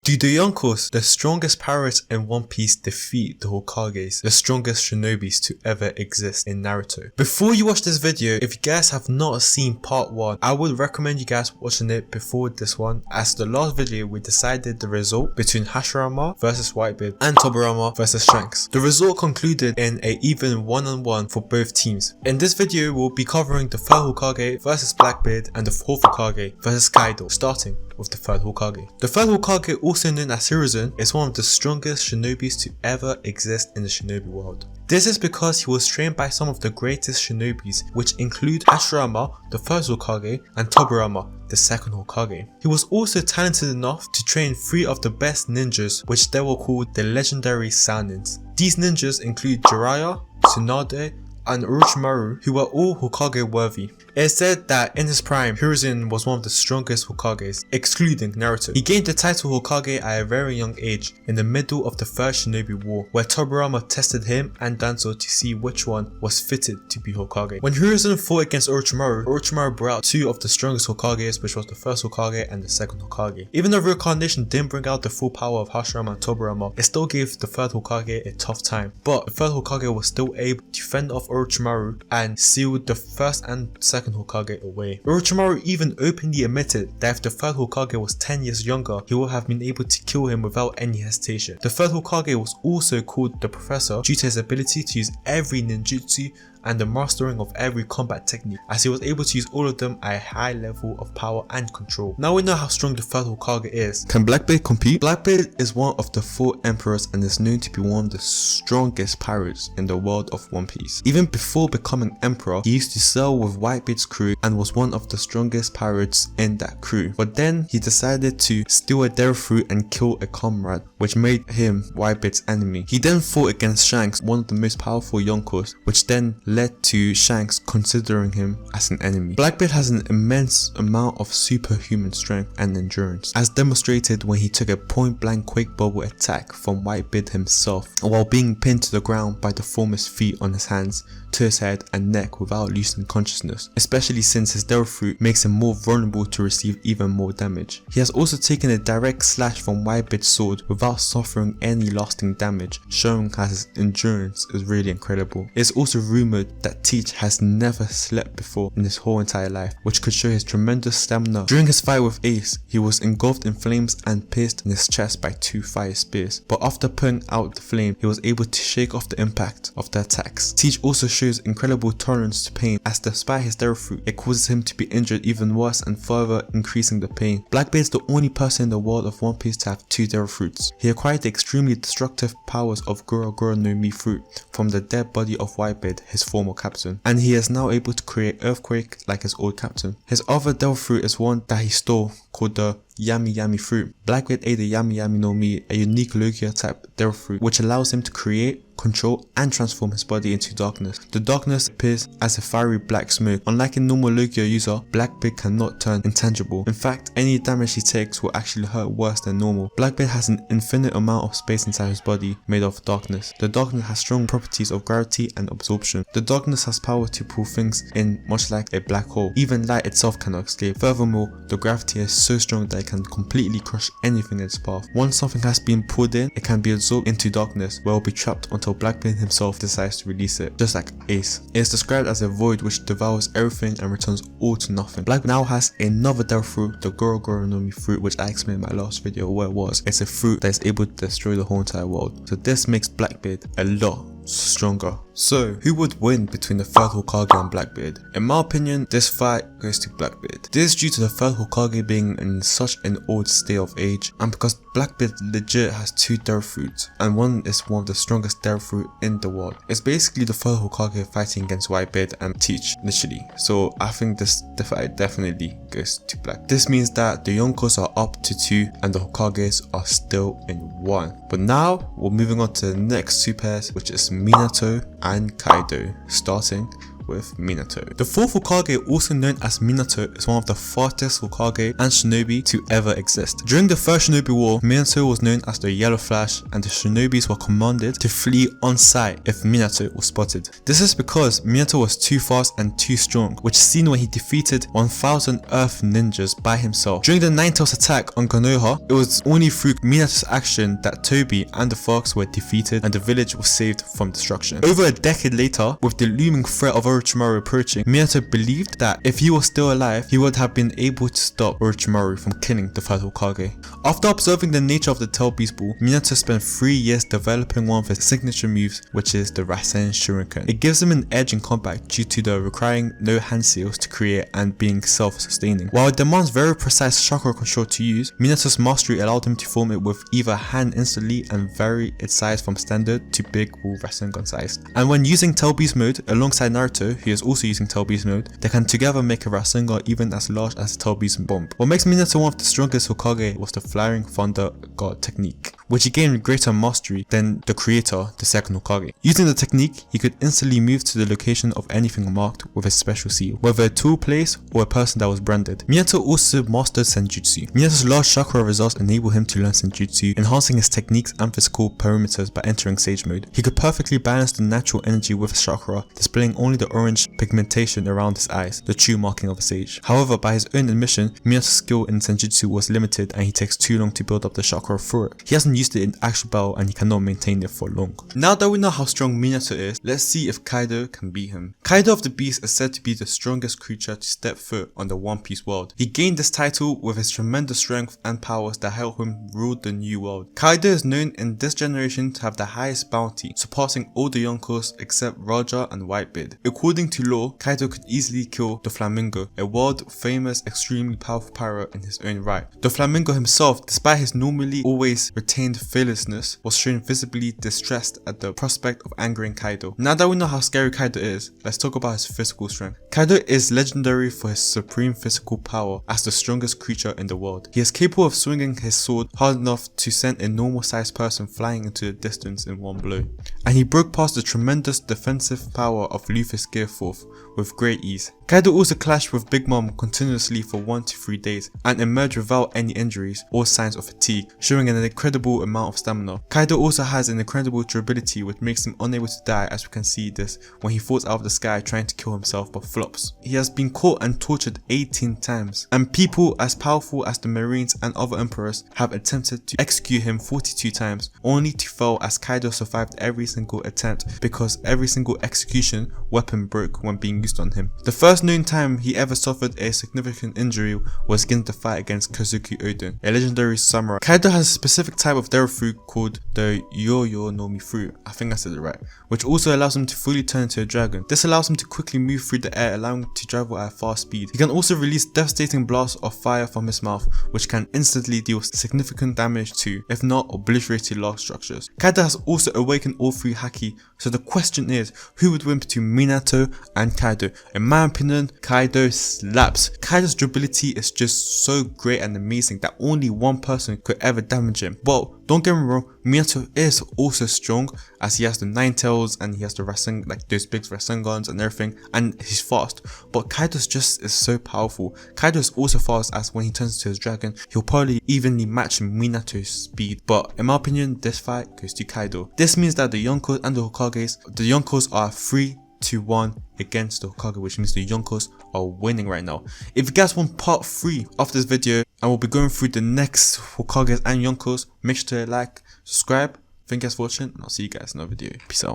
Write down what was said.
Do the Yonkos, the strongest pirates in One Piece, defeat the Hokages, the strongest shinobis to ever exist in Naruto? Before you watch this video, if you guys have not seen part 1, I would recommend you guys watching it before this one, as the last video we decided the result between Hashirama versus Whitebeard and Tobirama versus Shanks. The result concluded in a even 1-on-1 for both teams. In this video we'll be covering the 3rd Hokage versus Blackbeard and the 4th Hokage versus Kaido, starting with the 3rd Hokage. The 3rd Hokage, also known as Hiruzen, is one of the strongest shinobis to ever exist in the shinobi world. This is because he was trained by some of the greatest shinobis, which include Hashirama, the 1st Hokage, and Tobirama, the 2nd Hokage. He was also talented enough to train 3 of the best ninjas, which they were called the legendary Sanins. These ninjas include Jiraiya, Tsunade, and Orochimaru, who were all Hokage worthy. It is said that in his prime, Hiruzen was one of the strongest Hokages, excluding Naruto. He gained the title Hokage at a very young age, in the middle of the First Shinobi War, where Tobirama tested him and Danzo to see which one was fitted to be Hokage. When Hiruzen fought against Orochimaru, Orochimaru brought out 2 of the strongest Hokages, which was the 1st Hokage and the 2nd Hokage. Even though reincarnation didn't bring out the full power of Hashirama and Tobirama, it still gave the 3rd Hokage a tough time. But the 3rd Hokage was still able to fend off Orochimaru and sealed the 1st and 2nd Hokage away. Orochimaru even openly admitted that if the 3rd Hokage was 10 years younger, he would have been able to kill him without any hesitation. The 3rd Hokage was also called the Professor due to his ability to use every ninjutsu and the mastering of every combat technique, as he was able to use all of them at a high level of power and control. Now we know how strong the 3rd Hokage is. Can Blackbeard compete? Blackbeard is one of the 4 emperors and is known to be one of the strongest pirates in the world of One Piece. Even before becoming emperor, he used to sail with Whitebeard's crew and was one of the strongest pirates in that crew. But then he decided to steal a dare fruit and kill a comrade, which made him Whitebeard's enemy. He then fought against Shanks, one of the most powerful Yonkos, which then led to Shanks considering him as an enemy. Blackbeard has an immense amount of superhuman strength and endurance, as demonstrated when he took a point-blank quake bubble attack from Whitebeard himself, while being pinned to the ground by the former's feet on his hands to his head and neck without losing consciousness, especially since his Dare Fruit makes him more vulnerable to receive even more damage. He has also taken a direct slash from Whitebeard's sword without suffering any lasting damage, showing how his endurance is really incredible. It is also rumoured that Teach has never slept before in his whole entire life, which could show his tremendous stamina. During his fight with Ace, he was engulfed in flames and pierced in his chest by 2 fire spears, but after putting out the flame, he was able to shake off the impact of the attacks. Teach also shows incredible tolerance to pain, as despite his Dare Fruit, it causes him to be injured even worse and further increasing the pain. Blackbeard is the only person in the world of One Piece to have 2 Dare Fruits. He acquired the extremely destructive powers of Goro Goro no Mi Fruit from the dead body of Whitebeard, his former captain, and he is now able to create Earthquake like his old captain. His other Dare Fruit is one that he stole, called the Yami Yami Fruit. Blackbeard ate the Yami Yami no Mi, a unique Logia type Dare Fruit, which allows him to create, control, and transform his body into darkness. The darkness appears as a fiery black smoke. Unlike a normal Logia user, Blackbeard cannot turn intangible. In fact, any damage he takes will actually hurt worse than normal. Blackbeard has an infinite amount of space inside his body made of darkness. The darkness has strong properties of gravity and absorption. The darkness has power to pull things in, much like a black hole. Even light itself cannot escape. Furthermore, the gravity is so strong that it can completely crush anything in its path. Once something has been pulled in, it can be absorbed into darkness, where it will be trapped until Blackbeard himself decides to release it, just like Ace. It is described as a void which devours everything and returns all to nothing. Blackbeard now has another Dare Fruit, the Goro Goro no Mi Fruit, which I explained in my last video where it was. It's a fruit that is able to destroy the whole entire world. So this makes Blackbeard a lot stronger. So who would win between the 3rd Hokage and Blackbeard? In my opinion, this fight goes to Blackbeard. This is due to the 3rd Hokage being in such an old state of age, and because Blackbeard legit has 2 Dare Fruits, and one is one of the strongest Dare Fruit in the world. It's basically the 3rd Hokage fighting against Whitebeard and Teach, literally. So I think the fight definitely goes to Black. This means that the Yonkos are up to 2 and the Hokages are still in 1. But now we're moving on to the next 2 pairs, which is Minato and Kaido, starting with Minato. The 4th Hokage, also known as Minato, is one of the fastest Hokage and shinobi to ever exist. During the First Shinobi War, Minato was known as the Yellow Flash, and the shinobis were commanded to flee on sight if Minato was spotted. This is because Minato was too fast and too strong, which is seen when he defeated 1000 Earth ninjas by himself. During the Nine Tails attack on Konoha, it was only through Minato's action that Tobi and the Fox were defeated and the village was saved from destruction. Over a decade later, with the looming threat of Orochimaru approaching, Minato believed that if he was still alive, he would have been able to stop Orochimaru from killing the 3rd Hokage. After observing the nature of the Tail Beast Ball, Minato spent 3 years developing one of his signature moves, which is the Rasen Shuriken. It gives him an edge in combat due to the requiring no hand seals to create and being self-sustaining. While it demands very precise chakra control to use, Minato's mastery allowed him to form it with either hand instantly and vary its size from standard to big bull Rasengan size. And when using Tail Beast mode alongside Naruto, who is also using Tail Beast mode, they can together make a Rasengan even as large as the Tail Beast bomb. What makes Minato one of the strongest Hokage was the Flying Thunder God technique, which he gained greater mastery than the creator, the 2nd Hokage. Using the technique, he could instantly move to the location of anything marked with a special seal, whether a tool place or a person that was branded. Minato also mastered Senjutsu. Minato's large chakra results enable him to learn Senjutsu, enhancing his techniques and physical perimeters by entering Sage mode. He could perfectly balance the natural energy with his chakra, displaying only the orange pigmentation around his eyes, the true marking of a sage. However, by his own admission, Minato's skill in Senjutsu was limited and he takes too long to build up the chakra through it. He hasn't used it in actual battle and he cannot maintain it for long. Now that we know how strong Minato is, let's see if Kaido can beat him. Kaido of the Beast is said to be the strongest creature to step foot on the One Piece world. He gained this title with his tremendous strength and powers that helped him rule the new world. Kaido is known in this generation to have the highest bounty, surpassing all the Yonkos except Raja and Whitebeard. According to lore, Kaido could easily kill the Flamingo, a world famous extremely powerful pirate in his own right. The Flamingo himself, despite his normally always retained fearlessness, was shown visibly distressed at the prospect of angering Kaido. Now that we know how scary Kaido is, let's talk about his physical strength. Kaido is legendary for his supreme physical power as the strongest creature in the world. He is capable of swinging his sword hard enough to send a normal sized person flying into the distance in one blow. And he broke past the tremendous defensive power of Luffy's Gear 4th with great ease. Kaido also clashed with Big Mom continuously for 1 to 3 days and emerged without any injuries or signs of fatigue, showing an incredible amount of stamina. Kaido also has an incredible durability which makes him unable to die, as we can see this when he falls out of the sky trying to kill himself but flops. He has been caught and tortured 18 times, and people as powerful as the Marines and other emperors have attempted to execute him 42 times, only to fail as Kaido survived every single attempt because every single execution weapon broke when being used on him. The first known time he ever suffered a significant injury was against the fight against Kozuki Oden, a legendary samurai. Kaido has a specific type of Dero fruit called the Yo-Yo no Mi fruit, I think I said it right, which also allows him to fully turn into a dragon. This allows him to quickly move through the air, allowing him to travel at a fast speed. He can also release devastating blasts of fire from his mouth, which can instantly deal significant damage to, if not obliterate, large structures. Kaido has also awakened all 3 Haki, so the question is, who would win between Minato and Kaido? In my opinion, Kaido slaps. Kaido's durability is just so great and amazing that only one person could ever damage him. Well, don't get me wrong, Minato is also strong as he has the 9 tails and he has the Rasen, like those big Rasengans and everything, and he's fast. But Kaido's just is so powerful. Kaido is also fast as when he turns into his dragon, he'll probably evenly match Minato's speed. But in my opinion, this fight goes to Kaido. This means that the Yonkos and the Hokages, the Yonkos are 3-1 against the Hokage, which means the Yonkos are winning right now. If you guys want part 3 of this video, and we'll be going through the next Hokages and Yonkos, make sure to like, subscribe. Thank you guys for watching, and I'll see you guys in another video. Peace out.